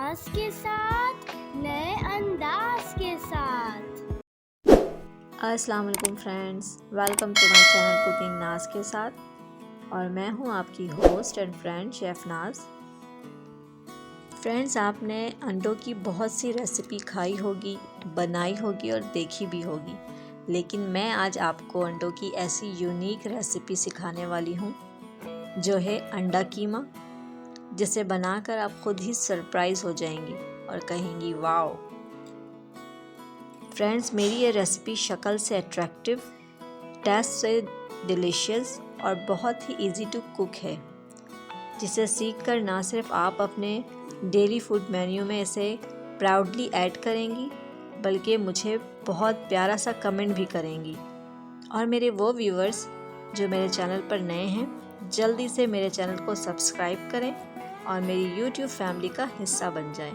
नाज के साथ, नए अंदाज के साथ। अस्सलाम वालेकुम friends, welcome to my channel cooking Naaz के साथ। और मैं हूं आपकी host and friend chef Naaz. Friends, आपने अंडों की बहुत सी रेसिपी खाई होगी, बनाई होगी और देखी भी होगी, लेकिन मैं आज आपको अंडों की ऐसी यूनिक रेसिपी सिखाने वाली हूं जो है अंडा कीमा, जिसे बनाकर आप खुद ही सरप्राइज़ हो जाएंगी और कहेंगी वाओ। फ्रेंड्स, मेरी ये रेसिपी शक्ल से अट्रैक्टिव, टेस्ट से डिलीशियस और बहुत ही इजी टू कुक है, जिसे सीखकर ना सिर्फ आप अपने डेली फूड मेन्यू में इसे प्राउडली ऐड करेंगी, बल्कि मुझे बहुत प्यारा सा कमेंट भी करेंगी। और मेरे वो व्यूअर्स जो मेरे चैनल पर नए हैं, जल्दी से मेरे चैनल को सब्सक्राइब करें और मेरी यूट्यूब फैमिली का हिस्सा बन जाएं।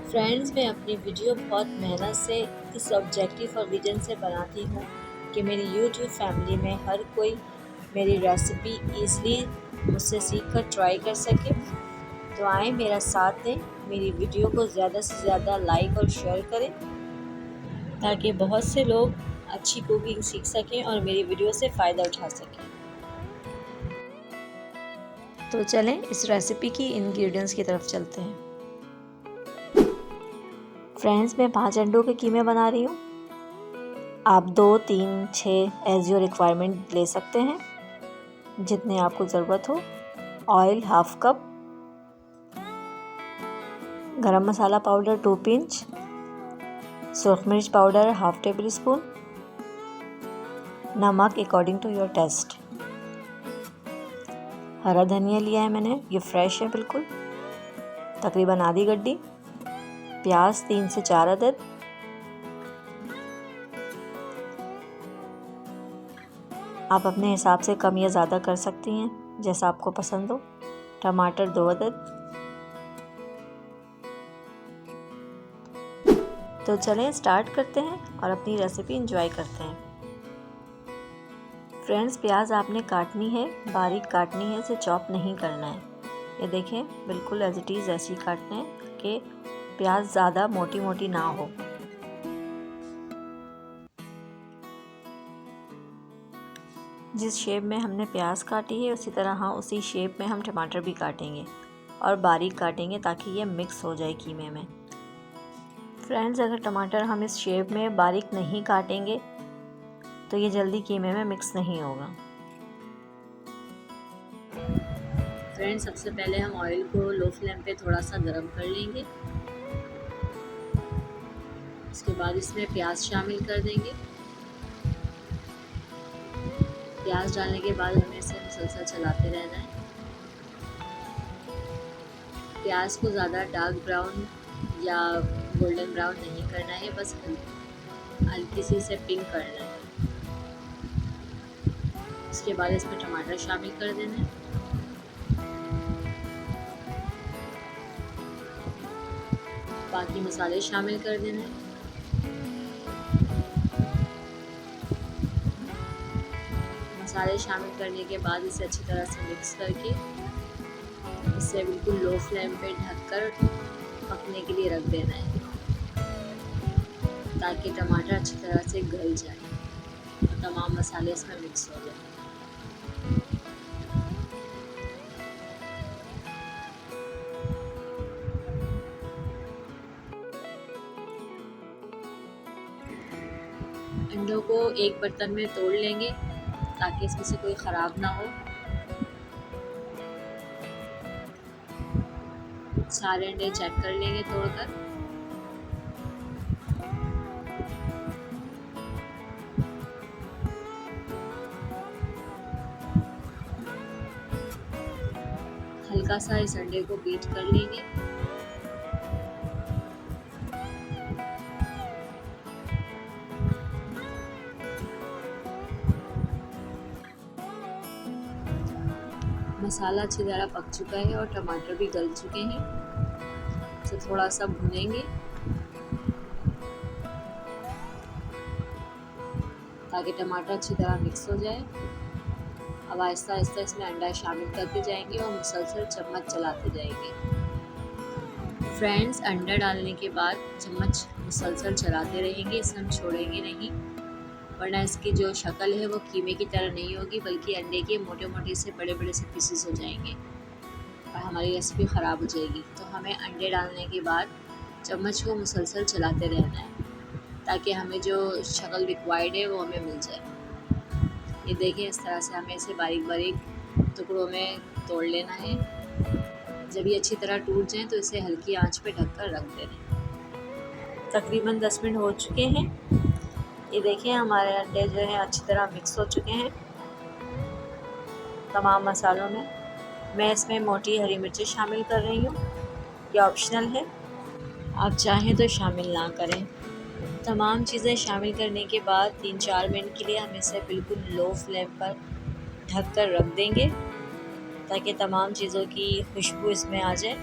फ्रेंड्स, मैं अपनी वीडियो बहुत मेहनत से इस ऑब्जेक्टिव और विजन से बनाती हूँ कि मेरी यूट्यूब फैमिली में हर कोई मेरी रेसिपी ईज़िली मुझसे सीख कर ट्राई कर सके। तो आए मेरा साथ दें, मेरी वीडियो को ज़्यादा से ज़्यादा लाइक और शेयर करें, ताकि बहुत से लोग अच्छी कुकिंग सीख सकें और मेरी वीडियो से फ़ायदा उठा सकें। तो चलें इस रेसिपी की इंग्रेडिएंट्स की तरफ चलते हैं। फ्रेंड्स, मैं 5 अंडों के कीमे बना रही हूँ। आप 2, 3, 6 एज योर रिक्वायरमेंट ले सकते हैं, जितने आपको ज़रूरत हो। ऑयल 1/2 कप, गरम मसाला पाउडर 2 पिंच, सुरख मिर्च पाउडर 1/2 टेबल स्पून, नमक अकॉर्डिंग टू योर टेस्ट। हरा धनिया लिया है मैंने, ये फ्रेश है बिल्कुल, तकरीबन आधी गड्डी। प्याज 3 से 4 अदद, आप अपने हिसाब से कम या ज़्यादा कर सकती हैं, जैसा आपको पसंद हो। टमाटर 2 अदद। तो चलें स्टार्ट करते हैं और अपनी रेसिपी एंजॉय करते हैं। फ्रेंड्स, प्याज आपने काटनी है, बारीक काटनी है, इसे चॉप नहीं करना है। ये देखें, बिल्कुल एज इट इज़ ऐसे ही काटना है कि प्याज ज़्यादा मोटी मोटी ना हो। जिस शेप में हमने प्याज काटी है, उसी तरह उसी शेप में हम टमाटर भी काटेंगे और बारीक काटेंगे, ताकि ये मिक्स हो जाए कीमे में। फ्रेंड्स, अगर टमाटर हम इस शेप में बारीक नहीं काटेंगे तो ये जल्दी कीमे में मिक्स नहीं होगा। फ्रेंड्स, सबसे पहले हम ऑयल को लो फ्लेम पे थोड़ा सा गर्म कर लेंगे। इसके बाद इसमें प्याज शामिल कर देंगे। प्याज डालने के बाद हमें इसे मुसलसल चलाते रहना है। प्याज को ज़्यादा डार्क ब्राउन या गोल्डन ब्राउन नहीं करना है, बस हल्की सी इसे पिंक करना है। इसके बाद इसमें टमाटर शामिल कर देना है। बाकी मसाले शामिल कर देना है। मसाले शामिल करने के बाद इसे अच्छी तरह से मिक्स करके इसे बिल्कुल लो फ्लेम पे ढककर पकने के लिए रख देना है, ताकि टमाटर अच्छी तरह से गल जाए और तमाम मसाले इसमें मिक्स हो जाए। अंडों को एक बर्तन में तोड़ लेंगे, ताकि इसमें से कोई ख़राब ना हो। सारे अंडे चेक कर लेंगे तोड़कर। हल्का सा इस अंडे को बीट कर लेंगे। मसाला अच्छी तरह पक चुका है और टमाटर भी गल चुके हैं। इसे थोड़ा सा भूनेंगे, ताकि टमाटर अच्छी तरह मिक्स हो जाए। अब आहिस्ता आहिस्ता इसमें अंडा शामिल करते जाएंगे और मुसलसल चम्मच चलाते जाएंगे। फ्रेंड्स, अंडा डालने के बाद चम्मच मुसलसल चलाते रहेंगे, इसे हम छोड़ेंगे नहीं, वरना इसकी जो शक्ल है वो कीमे की तरह नहीं होगी, बल्कि अंडे के मोटे मोटे से बड़े बड़े से पीसेस हो जाएंगे और हमारी रेसिपी ख़राब हो जाएगी। तो हमें अंडे डालने के बाद चम्मच को मुसलसल चलाते रहना है ताकि हमें जो शक्ल रिक्वायर्ड है वो हमें मिल जाए। ये देखें, इस तरह से हमें इसे बारीक बारीक टुकड़ों में तोड़ लेना है। जब ये अच्छी तरह टूट जाएं तो इसे हल्की आंच पे ढककर रख देना। तकरीबन 10 मिनट हो चुके हैं। ये देखें, हमारे अंडे जो हैं अच्छी तरह मिक्स हो चुके हैं तमाम मसालों में। मैं इसमें मोटी हरी मिर्ची शामिल कर रही हूँ, ये ऑप्शनल है, आप चाहें तो शामिल ना करें। तमाम चीज़ें शामिल करने के बाद 3-4 मिनट के लिए हम इसे बिल्कुल लो फ्लेम पर ढक कर रख देंगे ताकि तमाम चीज़ों की खुशबू इसमें आ जाए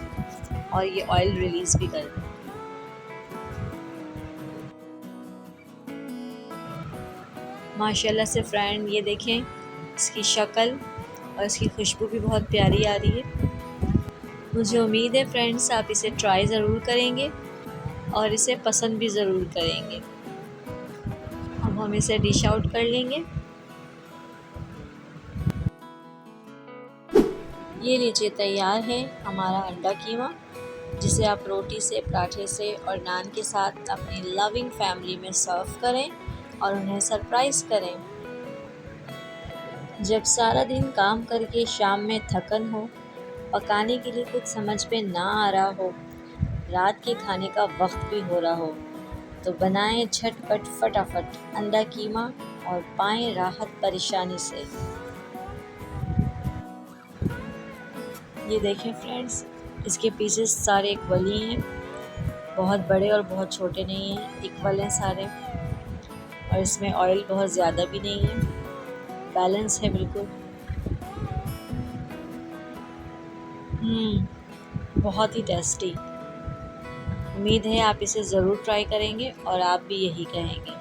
और ये ऑयल रिलीज़ भी कर दे। माशाल्लाह से फ्रेंड, ये देखें, इसकी शक्ल और इसकी खुशबू भी बहुत प्यारी आ रही है। मुझे उम्मीद है फ्रेंड्स आप इसे ट्राई ज़रूर करेंगे और इसे पसंद भी ज़रूर करेंगे। अब हम इसे डिश आउट कर लेंगे। ये लीजिए, तैयार है हमारा अंडा कीमा, जिसे आप रोटी से, पराठे से और नान के साथ अपनी लविंग फैमिली में सर्व करें और उन्हें सरप्राइज़ करें। जब सारा दिन काम करके शाम में थकन हो, पकाने के लिए कुछ समझ में ना आ रहा हो, रात के खाने का वक्त भी हो रहा हो, तो बनाएं झटपट फटाफट अंडा कीमा और पाएं राहत परेशानी से। ये देखें फ्रेंड्स, इसके पीसेस सारे इक्वल ही हैं, बहुत बड़े और बहुत छोटे नहीं हैं, इक्वल हैं सारे, और इसमें ऑयल बहुत ज़्यादा भी नहीं है, बैलेंस है बिल्कुल। बहुत ही टेस्टी। उम्मीद है आप इसे ज़रूर ट्राई करेंगे और आप भी यही कहेंगे।